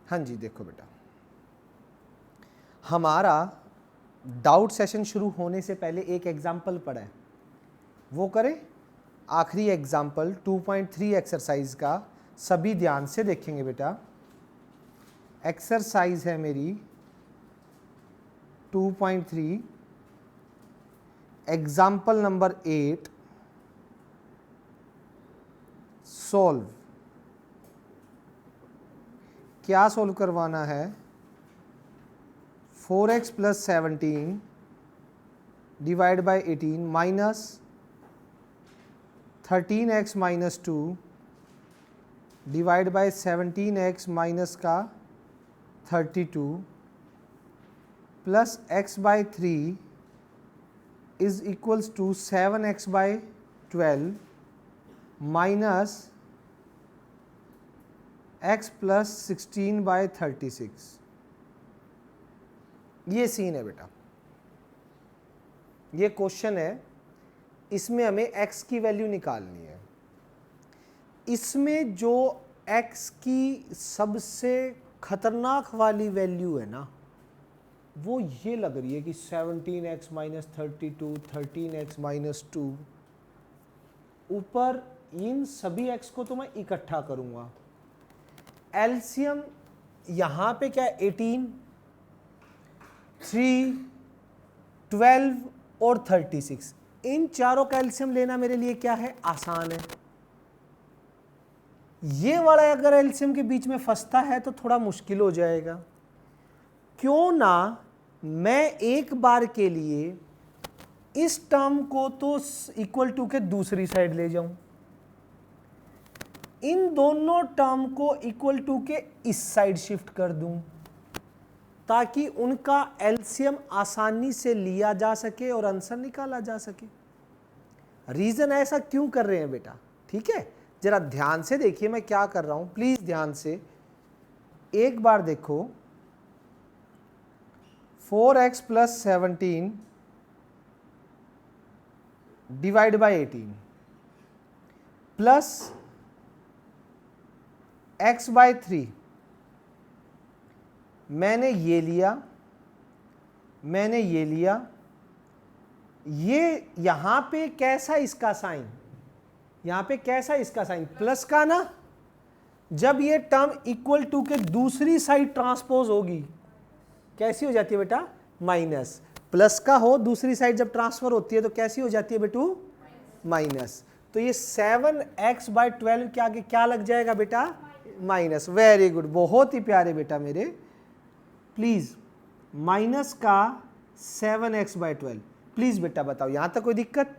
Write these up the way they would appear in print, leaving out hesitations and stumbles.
हाँ जी, देखो बेटा, हमारा डाउट सेशन शुरू होने से पहले एक एग्जाम्पल पढ़ा है, वो करें। आखिरी एग्जाम्पल 2.3 एक्सरसाइज का, सभी ध्यान से देखेंगे बेटा। एक्सरसाइज है मेरी 2.3, एग्जाम्पल नंबर 8, सोल्व। क्या सोल्व करवाना है? 4x + 17 divide by 18 minus 13x - 2 divide by 17x minus का 32 plus x/3 is equals to 7x/12 minus x + 16/36। ये सीन है बेटा, ये क्वेश्चन है, इसमें हमें x की वैल्यू निकालनी है। इसमें जो x की सबसे खतरनाक वाली वैल्यू है ना, वो ये लग रही है कि 17x - 32, 13x - 2। ऊपर इन सभी x को तो मैं इकट्ठा करूंगा। एलसीएम यहां पे क्या है? 18, 3, 12 और 36। इन चारों का एलसीएम लेना मेरे लिए क्या है? आसान है। ये वाला अगर एलसीएम के बीच में फंसता है तो थोड़ा मुश्किल हो जाएगा। क्यों ना मैं एक बार के लिए इस टर्म को तो इक्वल टू के दूसरी साइड ले जाऊं, इन दोनों टर्म को इक्वल टू के इस साइड शिफ्ट कर दूं, ताकि उनका एलसीएम आसानी से लिया जा सके और आंसर निकाला जा सके। रीजन ऐसा क्यों कर रहे हैं बेटा? ठीक है, जरा ध्यान से देखिए मैं क्या कर रहा हूं, प्लीज ध्यान से एक बार देखो। 4x + 17 divide by 18 plus x/3, मैंने ये लिया, मैंने ये लिया, ये यहां पे कैसा इसका साइन, यहां पे कैसा इसका साइन? प्लस का ना। जब ये टर्म इक्वल टू के दूसरी साइड ट्रांसपोज होगी, कैसी हो जाती है बेटा? माइनस। प्लस का हो दूसरी साइड जब ट्रांसफर होती है तो कैसी हो जाती है बेटू? माइनस। तो ये 7x/12 के आगे क्या लग जाएगा बेटा? माइनस। वेरी गुड, बहुत ही प्यारे बेटा मेरे। प्लीज माइनस का 7x/12। प्लीज बेटा बताओ, यहां तक कोई दिक्कत?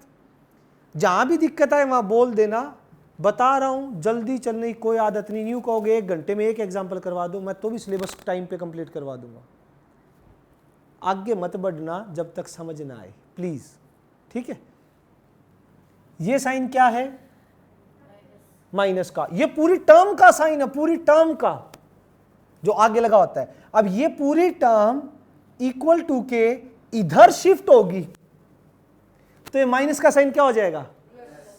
जहां भी दिक्कत आए वहां बोल देना। बता रहा हूं, जल्दी चलने की कोई आदत नहीं। न्यू कहोगे 1 घंटे में एक एग्जाम्पल करवा दूं, मैं तो भी सिलेबस टाइम पे कंप्लीट करवा दूंगा। आगे मत बढ़ना जब तक समझ ना आए, प्लीज। ठीक है, ये साइन क्या है? माइनस का। ये पूरी टर्म का साइन है, पूरी टर्म का जो आगे लगा होता है। अब ये पूरी टर्म इक्वल टू के इधर शिफ्ट होगी तो ये माइनस का साइन क्या हो जाएगा?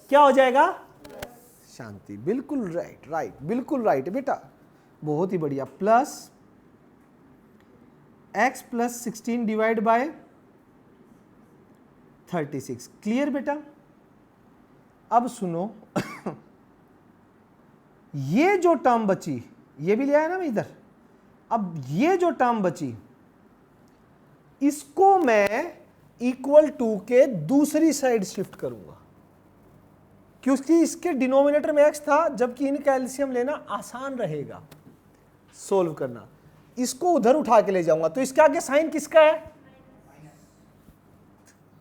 क्या हो जाएगा? शांति, बिल्कुल राइट, राइट, बिल्कुल राइट बेटा, बहुत ही बढ़िया। Plus x + 16 divide by 36। Clear बेटा? अब सुनो ये जो टर्म बची, ये भी ले आया ना मैं इधर। अब ये जो टर्म बची, इसको मैं इक्वल टू के दूसरी साइड शिफ्ट करूंगा, क्योंकि इसके डिनोमिनेटर में x था, जबकि इनका एलसीएम लेना आसान रहेगा सोल्व करना। इसको उधर उठा के ले जाऊंगा तो इसके आगे साइन किसका है?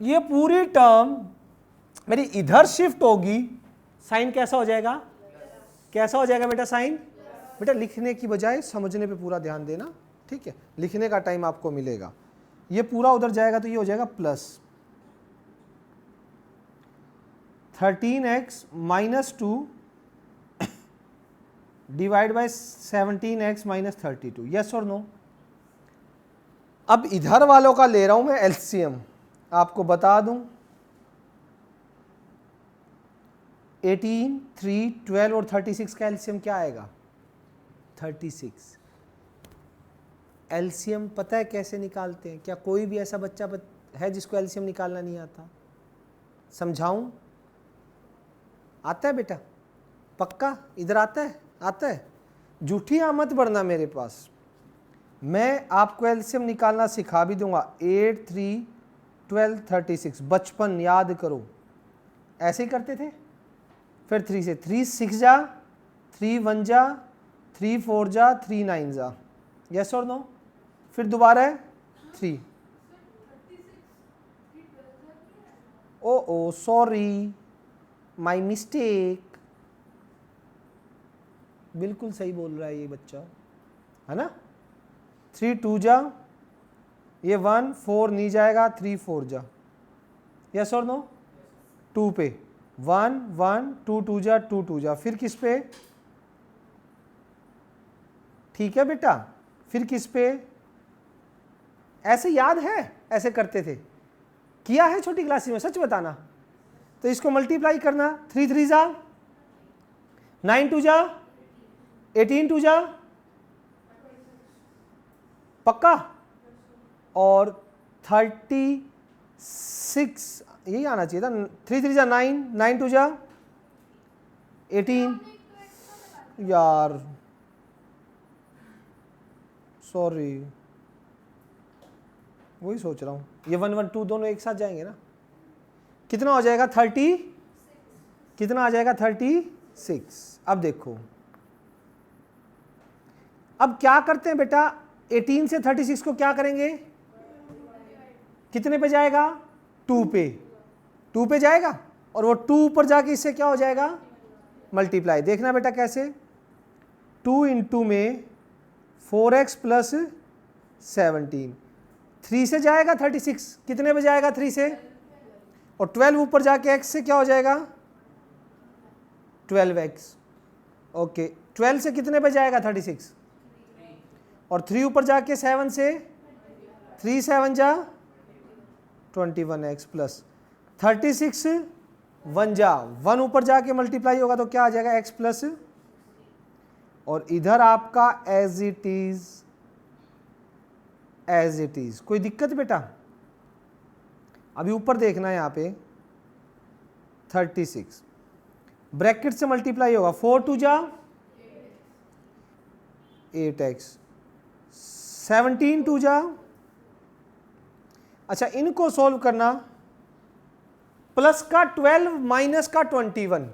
ये पूरी टर्म मेरी इधर शिफ्ट होगी, साइन कैसा हो जाएगा? कैसा हो जाएगा बेटा साइन? बेटा लिखने की बजाय समझने पे पूरा ध्यान देना, ठीक है? लिखने का टाइम आपको मिलेगा। ये पूरा उधर जाएगा तो ये हो जाएगा plus 13x - 2 divide by 17x - 32। Yes और नो? अब इधर वालों का ले रहा हूं मैं एलसीएम, आपको बता दूं 18, 3, 12 और 36 का एलसीएम क्या आएगा? 36। एलसीएम पता है कैसे निकालते हैं? क्या कोई भी ऐसा बच्चा है जिसको एलसीएम निकालना नहीं आता? समझाऊं? आता है बेटा? पक्का? इधर आता है? आता है? झूठी आमत बढ़ना मेरे पास, मैं आपको एलसीएम निकालना सिखा भी दूंगा। 8, 3, 12, 36 बचपन याद करो, ऐसे ही करते थे। फिर 3 से 3 6 जा, 3 1 जा, 3 4 जा, 3 9 जा, यस और नो? फिर दोबारा है 3। ओ सॉरी, माय मिस्टेक। बिल्कुल सही बोल रहा है ये बच्चा, है ना? 3 2 जा, ये 1 4 नहीं जाएगा, 3 4 जा, यस और नो? 2 पे 1 1 2 2 जा, 2 2 जा, फिर किस पे? ठीक है बेटा, फिर किस पे? ऐसे याद है? ऐसे करते थे? किया है छोटी क्लास में? सच बताना। तो इसको मल्टीप्लाई करना, 3 3 जा, 9 2 जा, 18 2 जा, पक्का? और 36 यही आना चाहिए था। 3 3 जा 9, 9 2 जा 18। यार सॉरी, वही सोच रहा हूँ, ये 1 1 2 दोनों एक साथ जाएंगे ना। कितना हो जाएगा? 30। कितना आ जाएगा? 36। अब देखो, अब क्या करते हैं बेटा, 18 से 36 को क्या करेंगे? कितने पे जाएगा? 2 पे। 2 पे जाएगा, और वो 2 ऊपर जाके इससे क्या हो जाएगा? मल्टीप्लाई। देखना बेटा कैसे, 2 इंटू में 4x प्लस 17, 3 से जाएगा 36, कितने पे जाएगा? 3 से, और 12 ऊपर जाके x से क्या हो जाएगा? 12x। ओके, 12 से कितने पे जाएगा? 36, और 3 ऊपर जाके 7 से 3 7 जा 21x प्लस 36 1 जा 1 ऊपर जाके मल्टीप्लाई होगा तो क्या आ जाएगा? x प्लस, और इधर आपका एज इट इज। कोई दिक्कत बेटा? अभी ऊपर देखना है यहाँ पे 36 ब्रैकेट से मल्टीप्लाई होगा, 4 2 जा 8x, 17 2 जा। अच्छा, इनको सोल्व करना, प्लस का 12 माइनस का 21।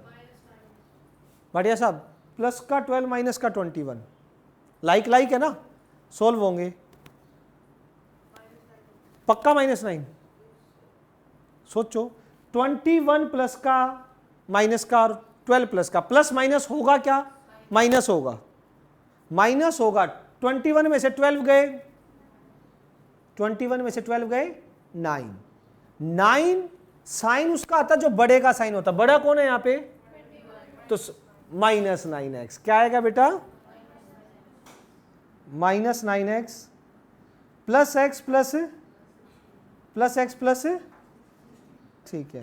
बढ़िया साहब, प्लस का 12 माइनस का 21, लाइक है ना? सोल्व होंगे पक्का। -9 सोचो, 21 प्लस का माइनस का और 12 प्लस का, प्लस माइनस होगा क्या? माइनस होगा, माइनस होगा। 21 में से 12 गए, 21 में से 12 गए 9। 9 साइन उसका आता जो बड़े का साइन होता। बड़ा कौन है यहाँ पे? तो -9x क्या आएगा बेटा? -9x plus x plus x plus, ठीक है,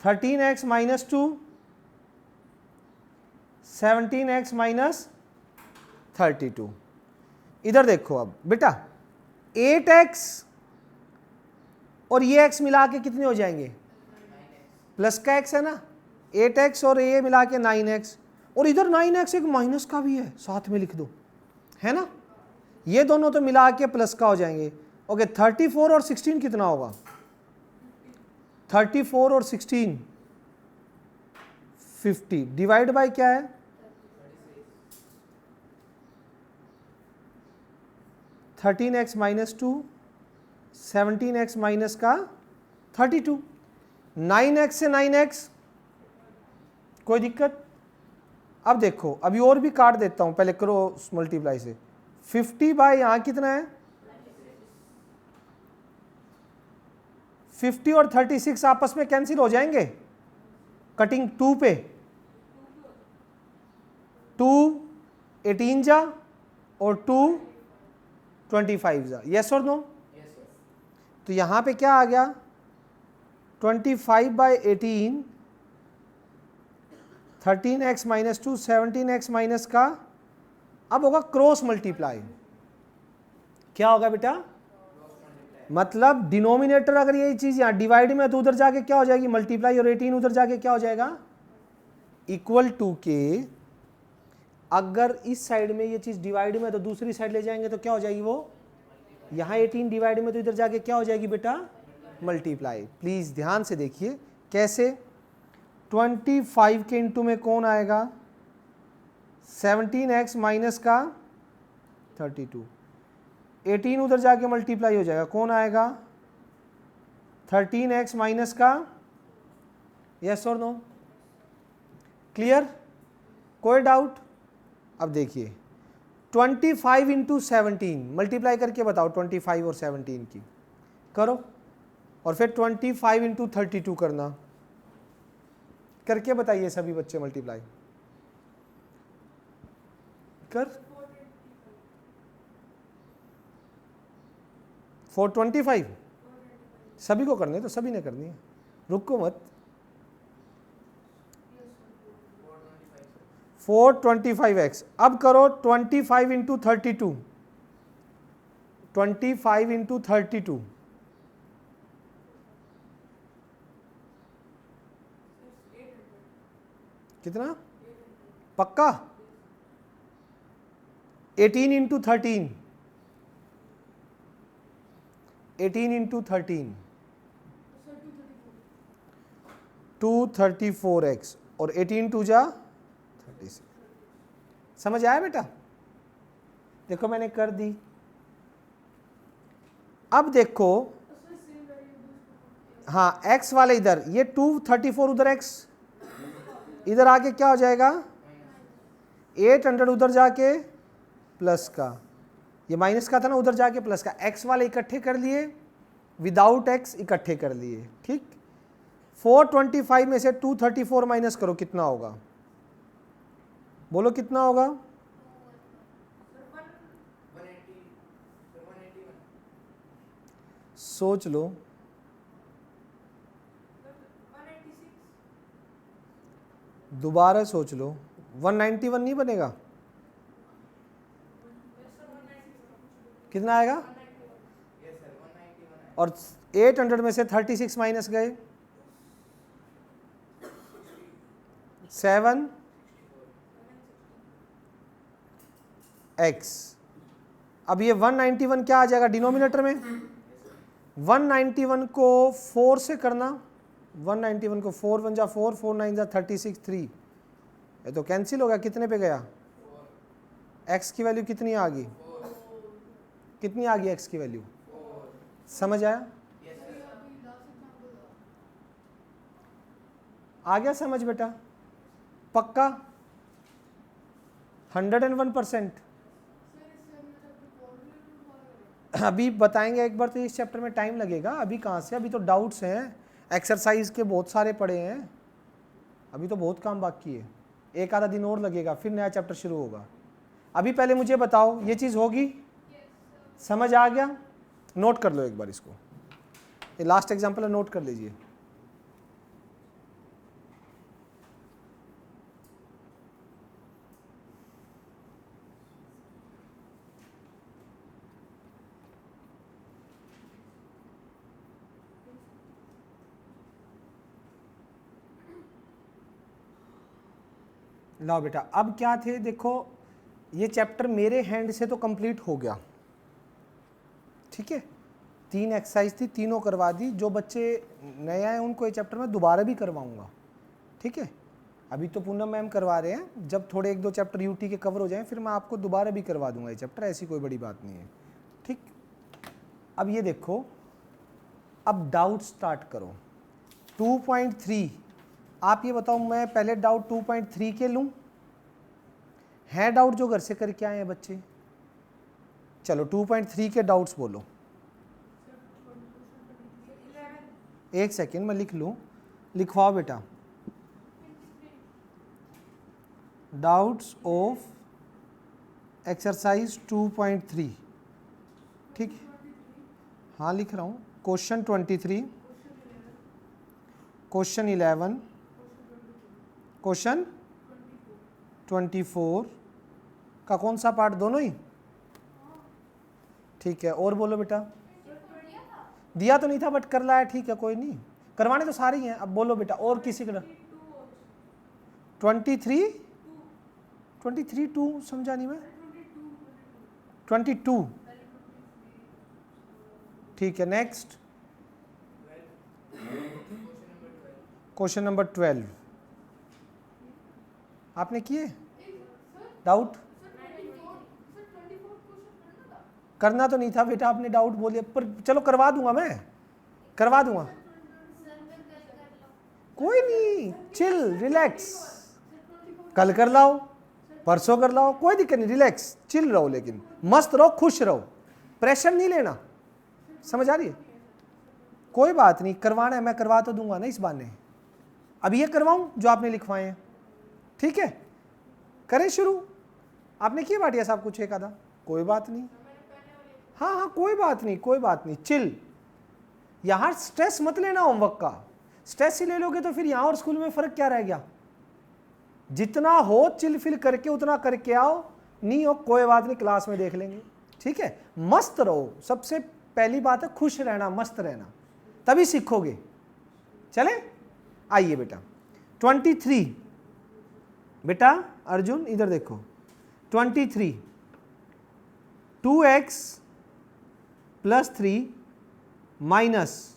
13x माइनस 2, 17x माइनस 32। इधर देखो अब बेटा, 8x और ये x मिला के कितने हो जाएंगे? प्लस का x है ना, 8x और ये मिला के 9x, और इधर 9x एक माइनस का भी है, साथ में लिख दो, है ना? ये दोनों तो मिला के प्लस का हो जाएंगे। ओके, 34 और 16 कितना होगा? 34 और 16 50, डिवाइड बाय क्या है? 13x माइनस 2, 17x माइनस का 32, 9x से 9x, कोई दिक्कत? अब देखो, अभी और भी काट देता हूं, पहले करो मल्टीप्लाई से। 50 बाय यहां कितना है? 50 और 36 आपस में कैंसिल हो जाएंगे, कटिंग 2 पे, 2 18 जा और 2 25 जा, यस और नो? तो यहां पे क्या आ गया? 25 bye 18, 13x minus 2, 17x minus का अब होगा क्रॉस मल्टीप्लाई। क्या होगा बेटा? मतलब डिनोमिनेटर अगर यही चीज यहाँ डिवाइड में है तो उधर जाके क्या हो जाएगी? मल्टीप्लाई, और 18 उधर जाके क्या हो जाएगा? इक्वल टू के। अगर इस साइड में ये चीज डिवाइड में है तो दूसरी साइड ले जाएंगे तो क्या हो जाएगी? वो यहाँ 18 डिवाइड में तो इधर जाके क्या हो जाएगी बेटा? मल्टीप्लाई। प्लीज ध्यान से देखिए कैसे। 25 के इंटू में कौन आएगा? 17x माइनस का 32। 18 उधर जाके मल्टीप्लाई हो जाएगा, कौन आएगा? 13x माइनस का, यस और नो? क्लियर? कोई डाउट? अब देखिए 25 इंटू 17 मल्टीप्लाई करके बताओ 25 और 17 की करो, और फिर 25 इंटू 32 करना, करके बताइए सभी बच्चे मल्टीप्लाई कर। 425 सभी को करनी है तो सभी ने करनी है, रुको मत। 425x। अब करो 25 इंटू 32, 25 इंटू 32 कितना? पक्का? 18 इंटू 13, 18 इंटू 13 234x, और 18 टू जा 36। समझ आया बेटा? देखो मैंने कर दी। अब देखो, हाँ x वाले इधर, ये 234 उधर x, इधर आके क्या हो जाएगा? 800 उधर जाके प्लस का, ये माइनस का था ना, उधर जाके प्लस का। x वाले इकट्ठे कर लिए, विदाउट x इकट्ठे कर लिए, ठीक। 425 में से 234 माइनस करो, कितना होगा? बोलो कितना होगा? 181। सोच लो। 186। दोबारा सोच लो। 191 नहीं बनेगा? कितना आएगा? और 800 में से 36 माइनस गए 7 x। अब ये 191 क्या आ जाएगा डिनोमिनेटर में? 191 को 4 से करना, 191 को 4 1 जा 4, 4 9 जा 36, 3, ये तो कैंसिल हो गया। कितने पे गया? x की वैल्यू कितनी आ गई? कितनी आ गई x की वैल्यू? समझ आया? आ गया समझ बेटा? पक्का? 101%? अभी बताएंगे एक बार, तो इस चैप्टर में टाइम लगेगा। अभी कहाँ से, अभी तो डाउट्स हैं, एक्सरसाइज के बहुत सारे पड़े हैं, अभी तो बहुत काम बाकी है। एक आधा दिन और लगेगा, फिर नया चैप्टर शुरू होगा। अभी पहले मुझे बताओ, ये चीज़ होगी? समझ आ गया? नोट कर लो एक बार इसको, ये लास्ट एग्जाम्पल है, नोट कर लीजिए। लाओ बेटा, अब क्या थे देखो, ये चैप्टर मेरे हैंड से तो कंप्लीट हो गया, ठीक है। 3 एक्सरसाइज थी, तीनों करवा दी। जो बच्चे नए आए उनको ये चैप्टर मैं दोबारा भी करवाऊंगा, ठीक है। अभी तो पूनम मैम करवा रहे हैं, जब थोड़े 1-2 चैप्टर यूटी के कवर हो जाएं फिर मैं आपको दोबारा भी करवा दूंगा ये चैप्टर, ऐसी कोई बड़ी बात नहीं है, ठीक। अब ये देखो, अब डाउट स्टार्ट करो। 2.3, आप ये बताओ, मैं पहले डाउट 2.3 के लूँ? है डाउट जो घर से करके आए हैं बच्चे? चलो 2.3 के डाउट्स बोलो। एक सेकेंड मैं लिख लूँ, लिखवाओ बेटा। डाउट्स ऑफ एक्सरसाइज 2.3, ठीक है। हाँ लिख रहा हूँ। क्वेश्चन 23, क्वेश्चन 11, क्वेश्चन 24, का कौन सा पार्ट, दोनों ही? ठीक है, और बोलो बेटा। दिया तो नहीं था बट कर लाया, ठीक है कोई नहीं, करवाने तो सारे ही हैं। अब बोलो बेटा, और किसी का 23 2 समझा नहीं मैं। 22 ठीक है, नेक्स्ट क्वेश्चन नंबर 12 आपने किए डाउट? करना तो नहीं था बेटा, आपने डाउट बोले, पर चलो करवा दूंगा, मैं करवा दूंगा, कोई नहीं, चिल रिलैक्स, कल कर लाओ, परसों कर लाओ, कोई दिक्कत नहीं, रिलैक्स चिल रहो, लेकिन मस्त रहो, खुश रहो, प्रेशर नहीं लेना, समझ आ रही है? कोई बात नहीं, करवाना है मैं करवा तो दूंगा ना इस बहाने। अब ये करवाऊं जो आपने लिखवाए हैं, ठीक है? करें शुरू। आपने किया भाटिया साहब कुछ एक आधा? कोई बात नहीं, हाँ हाँ कोई बात नहीं, कोई बात नहीं, चिल। यहाँ स्ट्रेस मत लेना होमवर्क का, स्ट्रेस ही ले लोगे तो फिर यहाँ और स्कूल में फर्क क्या रह गया? जितना हो चिल फिल करके उतना करके आओ, नहीं हो कोई बात नहीं, क्लास में देख लेंगे, ठीक है? मस्त रहो, सबसे पहली बात है खुश रहना, मस्त रहना, तभी सीखोगे। चले आइए बेटा 23 बेटा अर्जुन इधर देखो, 23 2x plus 3 minus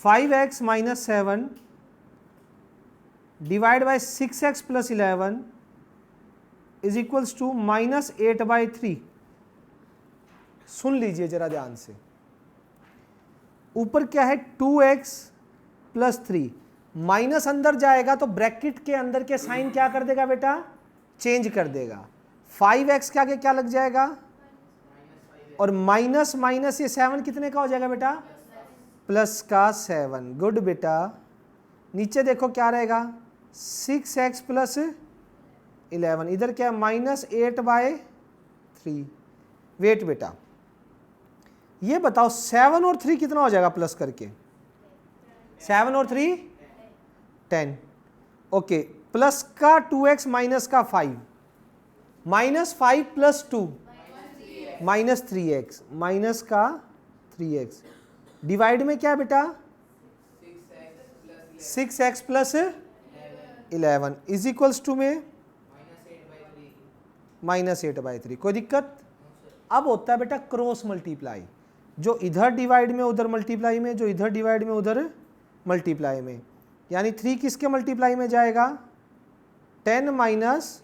5x minus 7 divide by 6x plus 11 is equals to minus 8/3। सुन लीजिए जरा ध्यान से, ऊपर क्या है 2x प्लस 3, माइनस अंदर जाएगा तो ब्रैकेट के अंदर के साइन क्या कर देगा बेटा? चेंज कर देगा। 5x के आगे क्या लग जाएगा? और माइनस माइनस ये 7 कितने का हो जाएगा बेटा? प्लस का 7। गुड बेटा, नीचे देखो क्या रहेगा? 6x प्लस 11, इधर क्या है? माइनस 8/3। वेट बेटा, ये बताओ 7 और 3 कितना हो जाएगा प्लस करके? 7 और 3 10। ओके, प्लस का 2x माइनस का 5, minus 5 plus 2 minus 3x, minus का 3x, डिवाइड में क्या है बेटा? 6x plus 11 is equals to में माइनस 8/3। कोई दिक्कत? अब होता है बेटा क्रॉस मल्टीप्लाई, जो इधर डिवाइड में उधर मल्टीप्लाई में, जो इधर डिवाइड में उधर मल्टीप्लाई में, यानी 3 किसके मल्टीप्लाई में जाएगा? 10 माइनस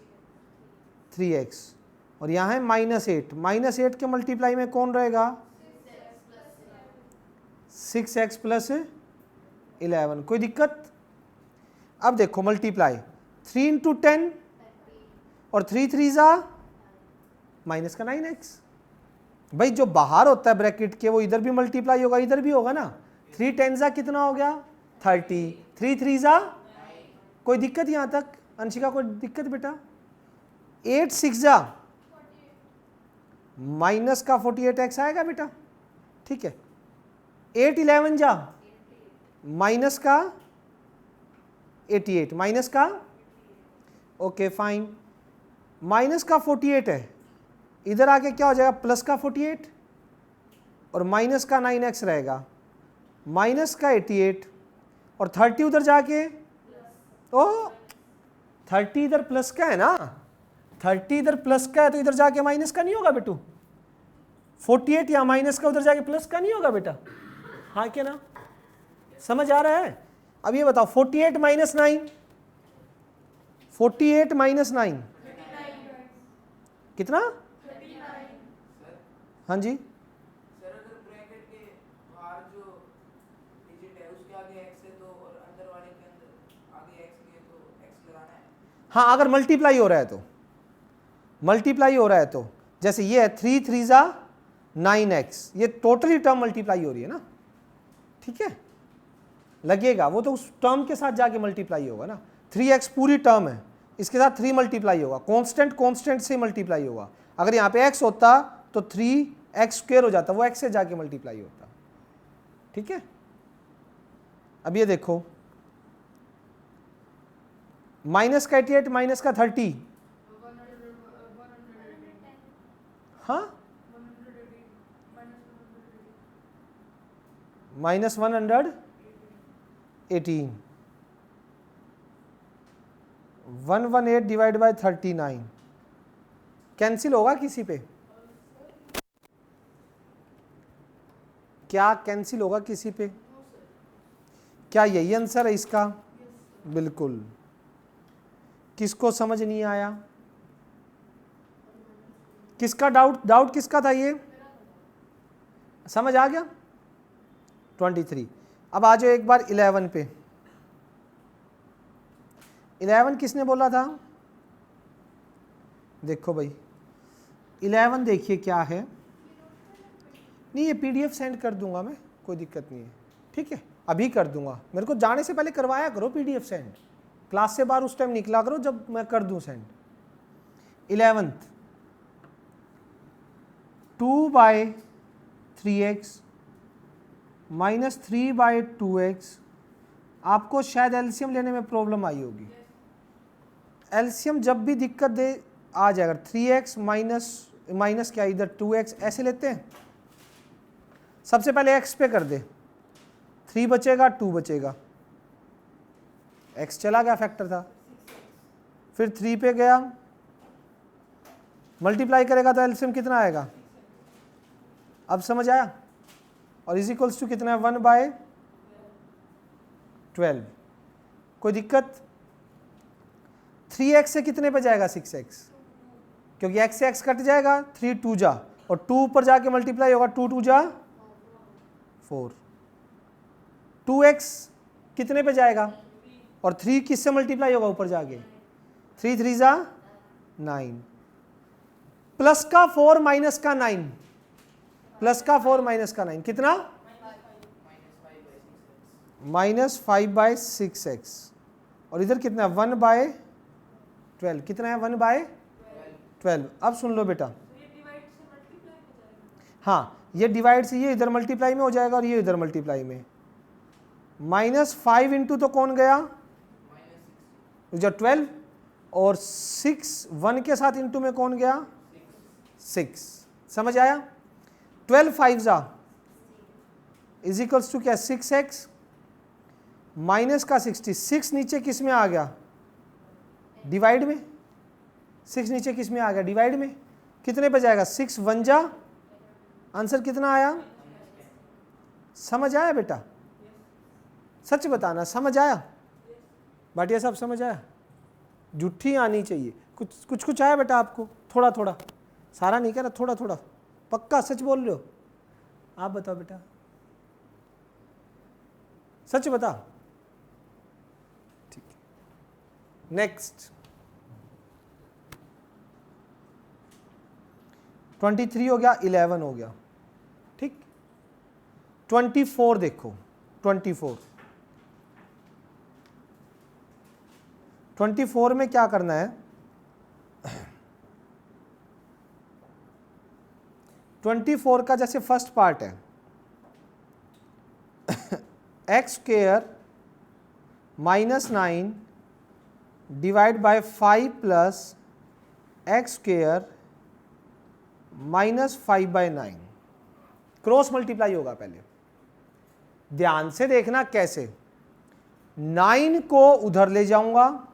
3x, और यहाँ है माइनस 8, माइनस 8 के मल्टीप्लाई में कौन रहेगा? 6x plus 11। कोई दिक्कत? अब देखो मल्टीप्लाई 3 इंटू 10 और 3 3 माइनस का 9x। भाई जो बाहर होता है ब्रैकेट के वो इधर भी मल्टीप्लाई होगा, इधर भी होगा ना। 3 10 कितना हो गया? 30, 3 3 कोई दिक्कत यहाँ तक? अंशिका कोई दिक्कत बेटा? 8 6 माइनस का 48x आएगा बेटा, ठीक है। 8 11 माइनस का 88, माइनस का ओके फाइन, माइनस का 48 है, इधर आके क्या हो जाएगा? प्लस का 48 और माइनस का 9x रहेगा, माइनस का 88 और 30 उधर जाके, ओ 30 इधर प्लस का है ना, 30 इधर प्लस का है तो इधर जाके माइनस का नहीं होगा बेटू? 48 या माइनस का उधर जाके प्लस का नहीं होगा बेटा? हाँ क्या ना? समझ आ रहा है? अब ये बताओ 48 माइनस 9, 48 माइनस 9 कितना? हाँ जी सर, अगर ब्रैकेट के बाहर जो डिजिट है उसके आगे x है तो, और अंदर वाले के अंदर आगे x है तो x लगाना है। हाँ, अगर मल्टीप्लाई हो रहा है तो, मल्टीप्लाई हो रहा है तो, जैसे ये है 3 3 9x, ये टोटली टर्म मल्टीप्लाई हो रही है ना, ठीक है, लगेगा वो तो उस टर्म के साथ जाके मल्टीप्लाई होगा ना। 3x पूरी टर्म है, इसके साथ 3 मल्टीप्लाई होगा, कांस्टेंट कांस्टेंट से मल्टीप्लाई होगा। अगर यहाँ पे x होता तो 3x स्क्वायर हो जाता, वो x से जाके मल्टीप्लाई होता, ठीक है। अब ये देखो माइनस का 88 माइनस का 30, हाँ -118 118 डिवाइड बाय 39 कैंसिल होगा किसी पे? क्या कैंसिल होगा किसी पे? क्या यही आंसर है इसका? बिल्कुल। किसको समझ नहीं आया? किसका डाउट किसका था? ये समझ आ गया? 23। अब आ जाओ एक बार 11 पे। 11 किसने बोला था? देखो भाई 11 देखिए क्या है। नहीं ये PDF सेंड कर दूंगा मैं, कोई दिक्कत नहीं है, ठीक है अभी कर दूंगा। मेरे को जाने से पहले करवाया करो PDF सेंड, क्लास से बाहर उस टाइम निकला करो जब मैं कर दूं सेंड। 11 2/3x minus 3/2x। आपको शायद एलसीएम लेने में प्रॉब्लम आई होगी। एलसीएम जब भी दिक्कत दे आ जाएगा। 3x माइनस क्या इधर 2x ऐसे लेते हैं। सबसे पहले x पे कर दे, 3 बचेगा 2 बचेगा, x चला गया फैक्टर था, फिर 3 पे गया, मल्टीप्लाई करेगा तो एलसीएम कितना आएगा? अब समझ आया? और इज इक्वल्स टू कितना है? 1/12। कोई दिक्कत? 3x से कितने पे जाएगा? 6x, क्योंकि x से x कट जाएगा, 3 2 जा, और 2 ऊपर जाके मल्टीप्लाई होगा, 2 2 जा 4। 2x कितने पे जाएगा? और 3 किससे मल्टीप्लाई होगा ऊपर जाके? 3 3 जा 9, प्लस का 4 माइनस का 9, प्लस का 4 माइनस का 9 कितना? -5/6x। और इधर कितना? 1/12। कितना है? 1/12। अब सुन लो बेटा, हाँ ये डिवाइड से ये इधर मल्टीप्लाई में हो जाएगा और ये इधर मल्टीप्लाई में। -5 इंटू तो कौन गया? जो 12, और 6 1 के साथ इंटू में कौन गया? 6। समझ आया? 12 5 जा इज इक्वल्स टू क्या? 6x माइनस का 60। 6 नीचे किस में आ गया? डिवाइड में। 6 नीचे किस में आ गया? डिवाइड में। कितने पे जाएगा? 6 1 जा, आंसर कितना आया? समझ आया बेटा? सच बताना, समझ आया? भाटिया साहब समझ आया? झूठी आनी चाहिए। कुछ आया बेटा आपको? थोड़ा थोड़ा, सारा नहीं कह रहा, थोड़ा थोड़ा। पक्का सच बोल रहे हो? आप बताओ बेटा, सच बता। ठीक है, नेक्स्ट 23 हो गया, 11 हो गया, ठीक। 24 देखो, 24 में क्या करना है? 24 का जैसे फर्स्ट पार्ट है x² -9 divide by 5 plus x² -5/9। Cross multiply होगा पहले, ध्यान से देखना कैसे। 9 को उधर ले जाऊंगा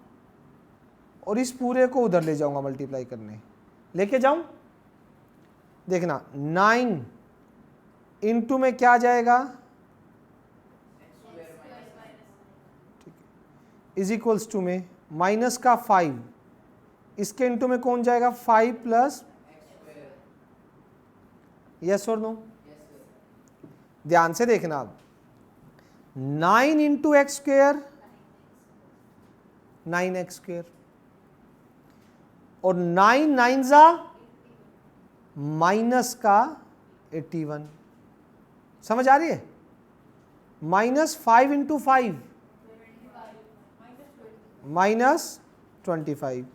और इस पूरे को उधर ले जाऊंगा मल्टीप्लाई करने। लेके जाऊं, देखना 9 इंटू में क्या जाएगा? ठीक है, इज इक्वल्स टू में माइनस का 5, इसके इंटू में कौन जाएगा? 5 प्लस, यस और नो? ध्यान से देखना। अब 9 इंटू x² 9x², और 9 9 जा माइनस का 81। समझ आ रही है? -5 इंटू 5 -25,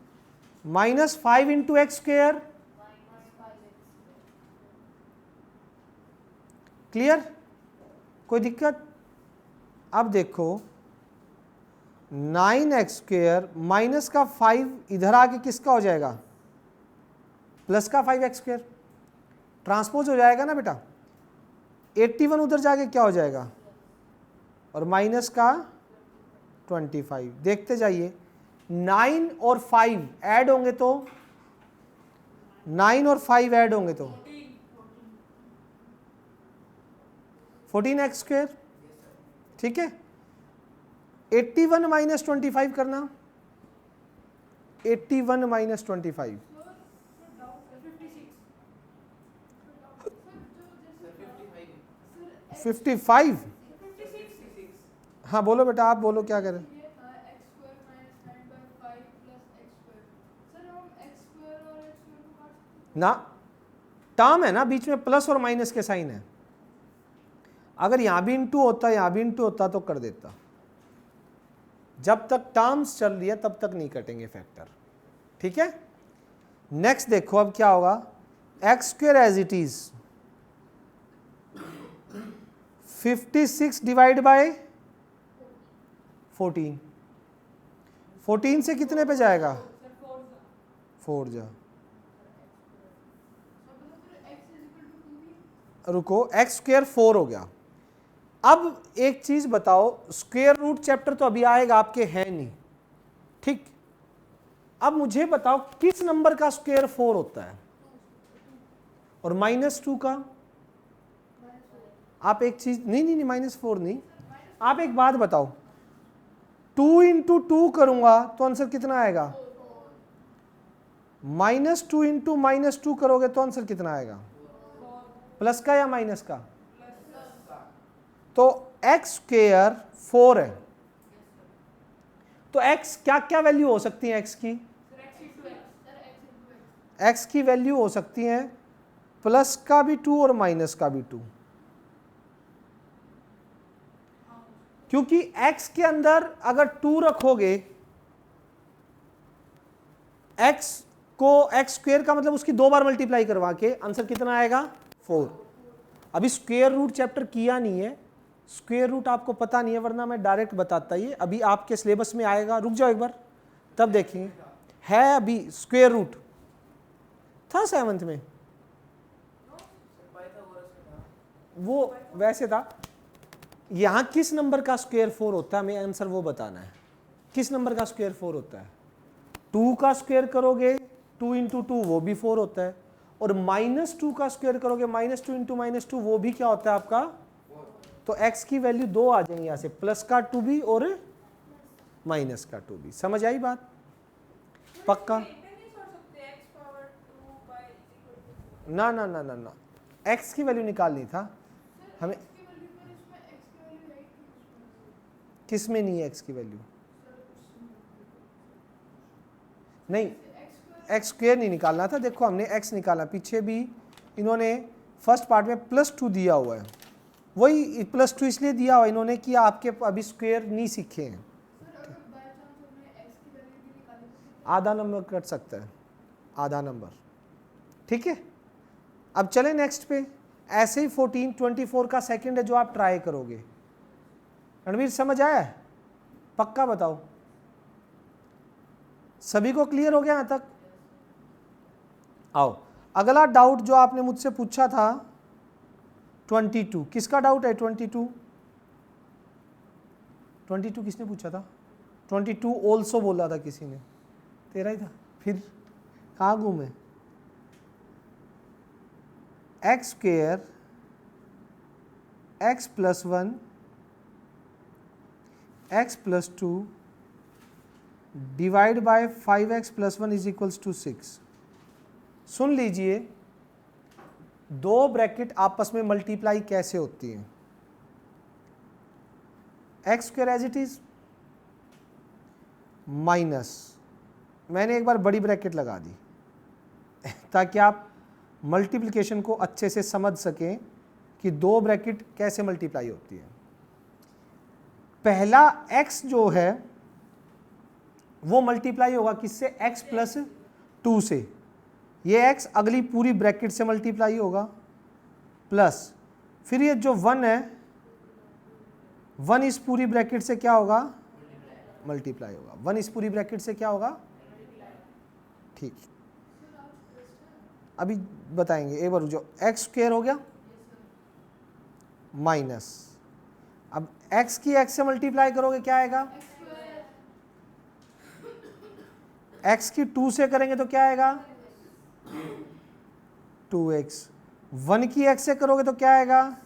-5 इंटू x²। क्लियर? कोई दिक्कत? अब देखो 9x² माइनस का 5 इधर आके किसका हो जाएगा? प्लस का 5x²। ट्रांसपोज हो जाएगा ना बेटा, 81 उधर जाके क्या हो जाएगा, और माइनस का 25। देखते जाइए, 9 और 5 ऐड होंगे तो 9 और 5 ऐड होंगे तो 14x स्क्वायर, ठीक है। 81 माइनस 25 करना, 81 माइनस 25, 55। हाँ बोलो बेटा, आप बोलो क्या करें। ना, टर्म है ना बीच में, प्लस और माइनस के साइन है। अगर यहां भी इंटू होता, यहां भी इंटू होता तो कर देता। जब तक टर्म्स चल रही है तब तक नहीं कटेंगे फैक्टर, ठीक है। नेक्स्ट देखो अब क्या होगा, x square as it is 56 divide by 14, 14 से कितने पे जाएगा, 4 जा, रुको, एक्स स्क्वायर 4 हो गया। अब एक चीज बताओ, स्क्वायर रूट चैप्टर तो अभी आएगा, आपके है नहीं, ठीक। अब मुझे बताओ किस नंबर का स्क्वायर 4 होता है, और -2 का। आप एक चीज, नहीं नहीं नहीं, -4 नहीं, आप एक बात बताओ, 2 इंटू 2 करूंगा तो आंसर कितना आएगा, -2 इंटू -2 करोगे तो आंसर कितना आएगा, प्लस का या माइनस का। तो एक्स स्क्वायर 4 है, तो एक्स क्या क्या वैल्यू हो सकती है, एक्स की, एक्स की वैल्यू हो सकती है प्लस का भी 2 और माइनस का भी 2, क्योंकि x के अंदर अगर 2 रखोगे, x को एक्स स्क्वायर का मतलब उसकी 2 बार मल्टीप्लाई करवा के आंसर कितना आएगा, 4। अभी स्क्वायर रूट चैप्टर किया नहीं है, स्क्वायर रूट आपको पता नहीं है, वरना मैं डायरेक्ट बताता, ये अभी आपके सिलेबस में आएगा, रुक जाओ एक बार तब देखेंगे। है अभी स्क्वायर रूट था 7th में, वो वैसे था। यहां किस नंबर का स्क्वायर 4 होता है, हमें आंसर वो बताना है, किस नंबर का स्क्वायर 4 होता है। 2 का स्क्वायर करोगे 2 इंटू 2 वो भी 4 होता है, और -2 का स्क्वायर करोगे -2 इंटू -2 वो भी क्या होता है आपका। तो x की वैल्यू 2 आ जाएंगी यहाँ से, प्लस का 2 भी और माइनस का 2 भी। समझ आई बात, पक्का। ना ना ना ना ना, x की वैल्यू निकालनी था हमें, किस में नहीं है x की वैल्यू, नहीं एक्स स्क्वायर नहीं निकालना था। देखो हमने x निकाला, पीछे भी इन्होंने फर्स्ट पार्ट में +2 दिया हुआ है, वही +2 इसलिए दिया हुआ इन्होंने कि आपके अभी स्क्वायर नहीं सीखे हैं। आधा नंबर कट सकता है, आधा नंबर, ठीक है। अब चले नेक्स्ट पे, ऐसे ही 14 24 का सेकंड है जो आप ट्राई करोगे। रणवीर समझ आया है, पक्का बताओ, सभी को क्लियर हो गया यहां तक। आओ अगला डाउट जो आपने मुझसे पूछा था 22, किसका डाउट है 22 किसने पूछा था, 22 ऑल्सो बोला था किसी ने, तेरा ही था, फिर कहाँ घूमे। X square x + 1 x + 2 divide by 5x + 1 = 6। सुन लीजिए, दो ब्रैकेट आपस में मल्टीप्लाई कैसे होती हैं। X square as it is minus, मैंने एक बार बड़ी ब्रैकेट लगा दी ताकि आप मल्टीप्लिकेशन को अच्छे से समझ सकें कि दो ब्रैकेट कैसे मल्टीप्लाई होती है। पहला x जो है वो मल्टीप्लाई होगा किससे, x + 2 से, ये x अगली पूरी ब्रैकेट से मल्टीप्लाई होगा, प्लस फिर ये जो 1 है 1 इस पूरी ब्रैकेट से क्या होगा, मल्टीप्लाई होगा। 1 इस पूरी ब्रैकेट से क्या होगा, ठीक। अभी बताएंगे, एक बार जो एक्स स्क्वायर हो गया माइनस, अब एक्स की एक्स से मल्टीप्लाई करोगे क्या आएगा, एक्स की 2 से करेंगे तो क्या आएगा 2x, 1 की x से करोगे तो क्या आएगा,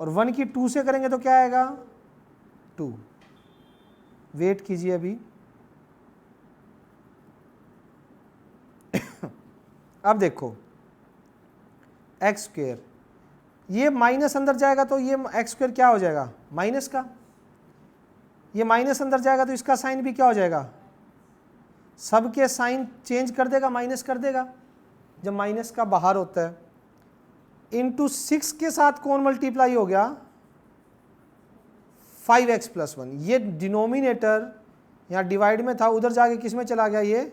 और 1 की 2 से करेंगे तो क्या आएगा 2। वेट कीजिए अभी। अब देखो एक्स स्क्वेयर, ये माइनस अंदर जाएगा तो ये एक्स स्क्वेयर क्या हो जाएगा माइनस का, ये माइनस अंदर जाएगा तो इसका साइन भी क्या हो जाएगा, सबके साइन चेंज कर देगा, माइनस कर देगा जब माइनस का बाहर होता है। इंटू 6 के साथ कौन मल्टीप्लाई हो गया 5x + 1, ये डिनोमिनेटर यहाँ डिवाइड में था, उधर जाके किस में चला गया, ये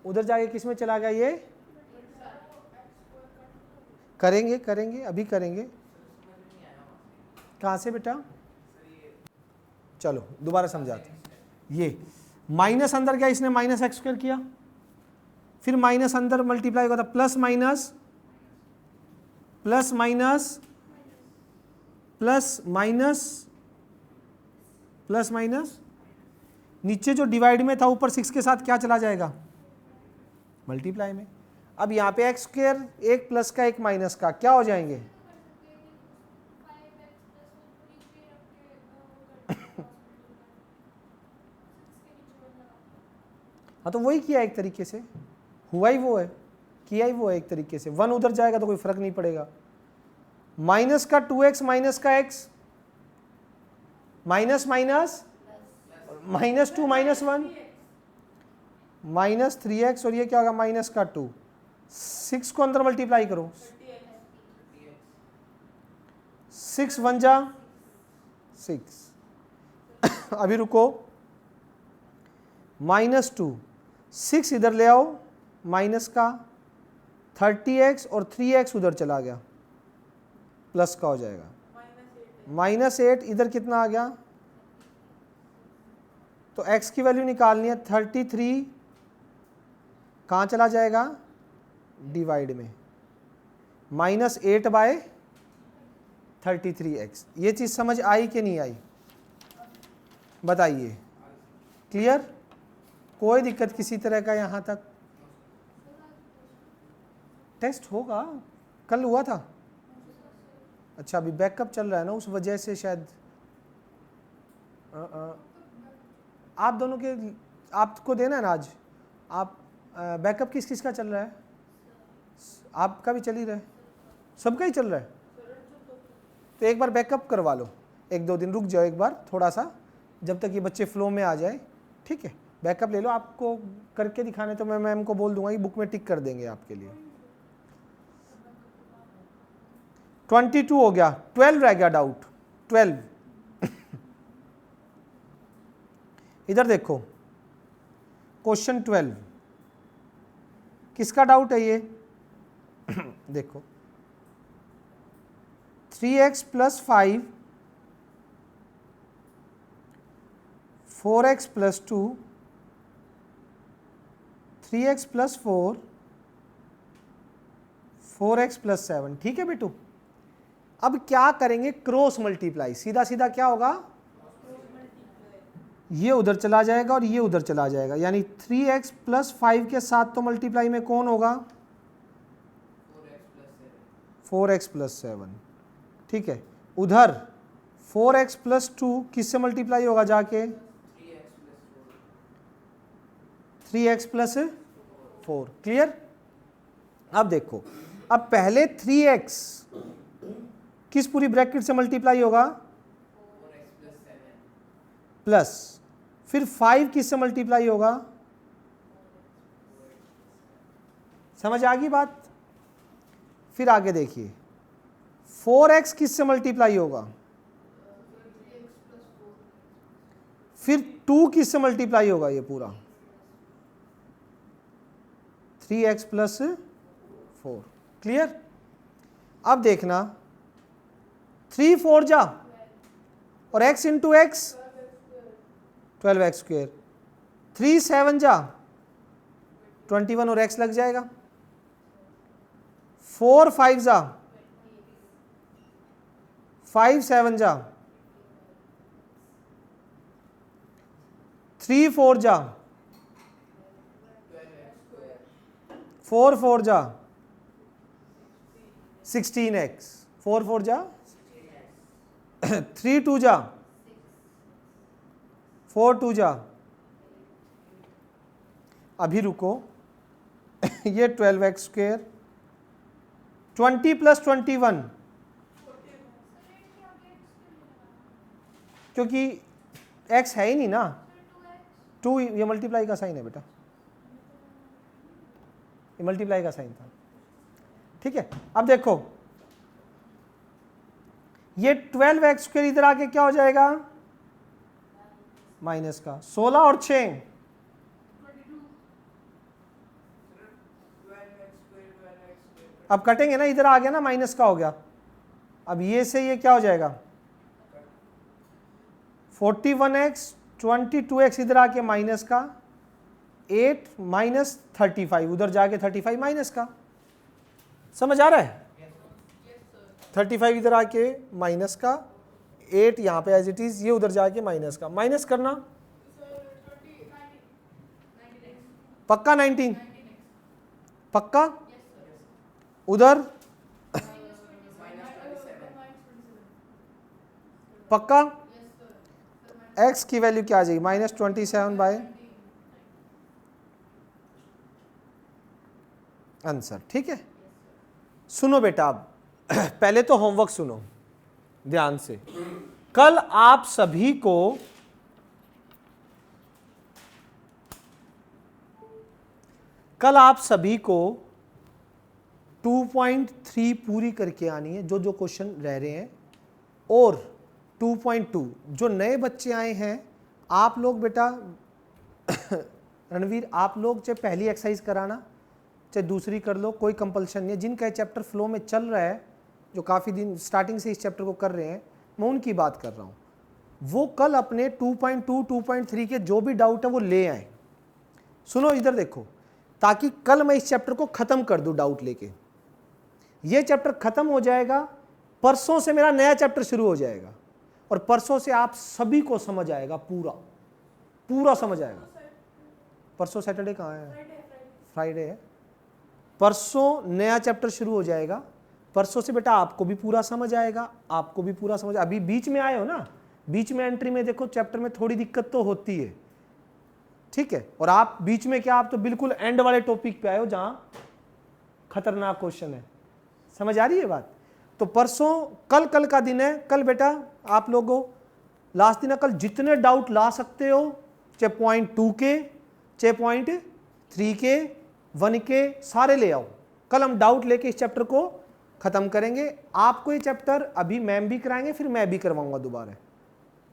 उधर जाके किस में चला गया, ये करेंगे करेंगे अभी करेंगे। कहाँ से बेटा, चलो दोबारा समझाते हैं। ये माइनस अंदर गया, इसने माइनस एक्स स्क्वायर किया, फिर माइनस अंदर मल्टीप्लाई होगा था plus minus plus minus plus minus plus minus, नीचे जो डिवाइड में था ऊपर 6 के साथ क्या चला जाएगा मल्टीप्लाई में। अब यहाँ पे एक्स स्क्वायर, एक प्लस का एक माइनस का क्या हो जाएंगे, हाँ तो वही किया एक तरीके से, हुआ ही वो है, किया ही वो है एक तरीके से। 1 उधर जाएगा तो कोई फर्क नहीं पड़ेगा। माइनस का 2x माइनस का x, माइनस माइनस -2 -1 -3x, और ये क्या होगा माइनस का 2, 6 को अंदर मल्टीप्लाई करो, 6 1 जा 6। अभी रुको, -2 6 इधर ले आओ, माइनस का 30x और 3x उधर चला गया, प्लस का हो जाएगा -8, इधर कितना आ गया, तो x की वैल्यू निकालनी है 33, कहाँ चला जाएगा डिवाइड में, -8/33x। ये चीज़ समझ आई कि नहीं आई बताइए, क्लियर, कोई दिक्कत किसी तरह का यहाँ तक। टेस्ट होगा, कल हुआ था, अच्छा अभी बैकअप चल रहा है ना, उस वजह से शायद आप दोनों के, आपको देना है ना आज, आप बैकअप किस किस का चल रहा है, आपका भी चल ही रहा है, सबका ही चल रहा है, तो एक बार बैकअप करवा लो, 1-2 दिन रुक जाओ एक बार थोड़ा सा, जब तक ये बच्चे फ्लो में आ जाए, ठीक है, बैकअप ले लो। आपको करके दिखाने तो मैं मैम को बोल दूंगा कि बुक में टिक कर देंगे आपके लिए। 22 हो गया, 12 रह गया डाउट, 12 इधर देखो क्वेश्चन 12, किसका डाउट है ये देखो, 3x + 5 4x + 2 3x + 4 4x + 7, ठीक है बेटू। अब क्या करेंगे, क्रॉस मल्टीप्लाई, सीधा सीधा क्या होगा, ये उधर चला जाएगा और ये उधर चला जाएगा, यानी 3x + 5 के साथ तो मल्टीप्लाई में कौन होगा 4x + 7, ठीक है। उधर 4x + 2 किससे मल्टीप्लाई होगा जाके 3x + 4, क्लियर। अब देखो, अब पहले 3x किस पूरी ब्रैकेट से मल्टीप्लाई होगा प्लस, फिर 5 किससे मल्टीप्लाई होगा, समझ आ गई बात। फिर आगे देखिए, 4x किससे मल्टीप्लाई होगा, फिर 2 किससे मल्टीप्लाई होगा, ये पूरा 3x + 4, क्लियर। अब देखना 3 4 जा और x × x 12x², 3 7 जा 21 और x लग जाएगा। 4 5 जा 5 7 जा 3 4 जा 4 4 जा 16x 4 4 जा 3 2 जा 4 2 जा। अभी रुको ये 12x स्क्वेयर 20 प्लस 21 क्योंकि x है ही नहीं ना, 2 ये मल्टीप्लाई का साइन है बेटा, ये मल्टीप्लाई का साइन था। ठीक है, अब देखो ये 12x स्क्वेयर इधर आके क्या हो जाएगा माइनस का 16 और 6 अब कटेंगे ना, इधर आ गया ना माइनस का हो गया। अब ये से ये क्या हो जाएगा 41x 22x इधर आके माइनस का 8 माइनस 35 उधर जाके 35 माइनस का। समझ आ रहा है? 35 इधर आके माइनस का 8 यहाँ पे एज इट इज, ये उधर जाके माइनस का। माइनस करना पक्का 19 पक्का उधर पक्का x की वैल्यू क्या आ जाएगी -27 बाय आंसर। ठीक है, सुनो बेटा अब पहले तो होमवर्क सुनो ध्यान से। कल आप सभी को कल आप सभी को 2.3 पूरी करके आनी है, जो जो क्वेश्चन रह रहे हैं, और 2.2 जो नए बच्चे आए हैं आप लोग बेटा रणवीर आप लोग चाहे पहली एक्सरसाइज कराना चाहे दूसरी कर लो, कोई कंपल्शन नहीं है। जिनका चैप्टर फ्लो में चल रहा है, जो काफ़ी दिन स्टार्टिंग से इस चैप्टर को कर रहे हैं, मैं उनकी बात कर रहा हूँ। वो कल अपने 2.2 2.3 के जो भी डाउट है वो ले आए। सुनो इधर देखो, ताकि कल मैं इस चैप्टर को ख़त्म कर दूँ डाउट लेके। ये चैप्टर ख़त्म हो जाएगा, परसों से मेरा नया चैप्टर शुरू हो जाएगा, और परसों से आप सभी को समझ आएगा, पूरा पूरा समझ आएगा। परसों सैटरडे कहाँ है? फ्राइडे है। परसों नया चैप्टर शुरू हो जाएगा, परसों से बेटा आपको भी पूरा समझ आएगा, आपको भी पूरा समझ। अभी बीच में आए हो ना, बीच में एंट्री में देखो चैप्टर में थोड़ी दिक्कत तो होती है, ठीक है। और आप बीच में क्या, आप तो बिल्कुल एंड वाले टॉपिक पे आए हो जहां खतरनाक क्वेश्चन है। समझ आ रही है बात? तो परसों कल का दिन है। कल बेटा आप लोगों लास्ट दिन है, कल जितने डाउट ला सकते हो, चाहे 0.2 के चाहे 0.3 के 1 के, सारे ले आओ। कल हम डाउट लेके इस चैप्टर को खत्म करेंगे। आपको ये चैप्टर अभी मैम भी कराएंगे, फिर मैं भी करवाऊंगा दोबारा।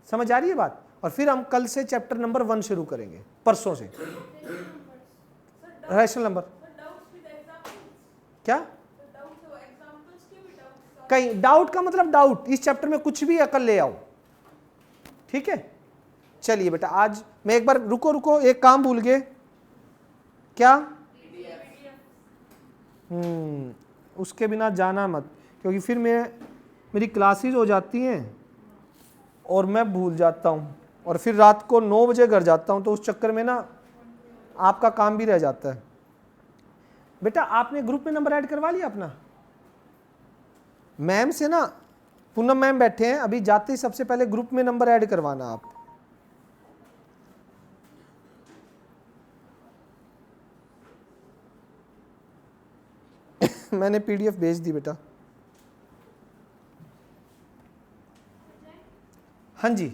समझ आ रही है बात? और फिर हम कल से चैप्टर नंबर 1 शुरू करेंगे, परसों से। रैशनल नंबर क्या? कहीं डाउट का मतलब डाउट, इस चैप्टर में कुछ भी अकल ले आओ, ठीक है। चलिए बेटा, आज मैं एक बार रुको एक काम भूल गए। क्या? उसके बिना जाना मत, क्योंकि फिर मेरी क्लासेस हो जाती हैं और मैं भूल जाता हूँ, और फिर रात को 9 बजे घर जाता हूँ, तो उस चक्कर में ना आपका काम भी रह जाता है। बेटा आपने ग्रुप में नंबर ऐड करवा लिया अपना? मैम से ना, पूनम मैम बैठे हैं, अभी जाते ही सबसे पहले ग्रुप में नंबर ऐड करवाना आप। मैंने पीडीएफ भेज दी बेटा। हाँ जी,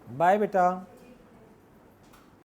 बाय बेटा।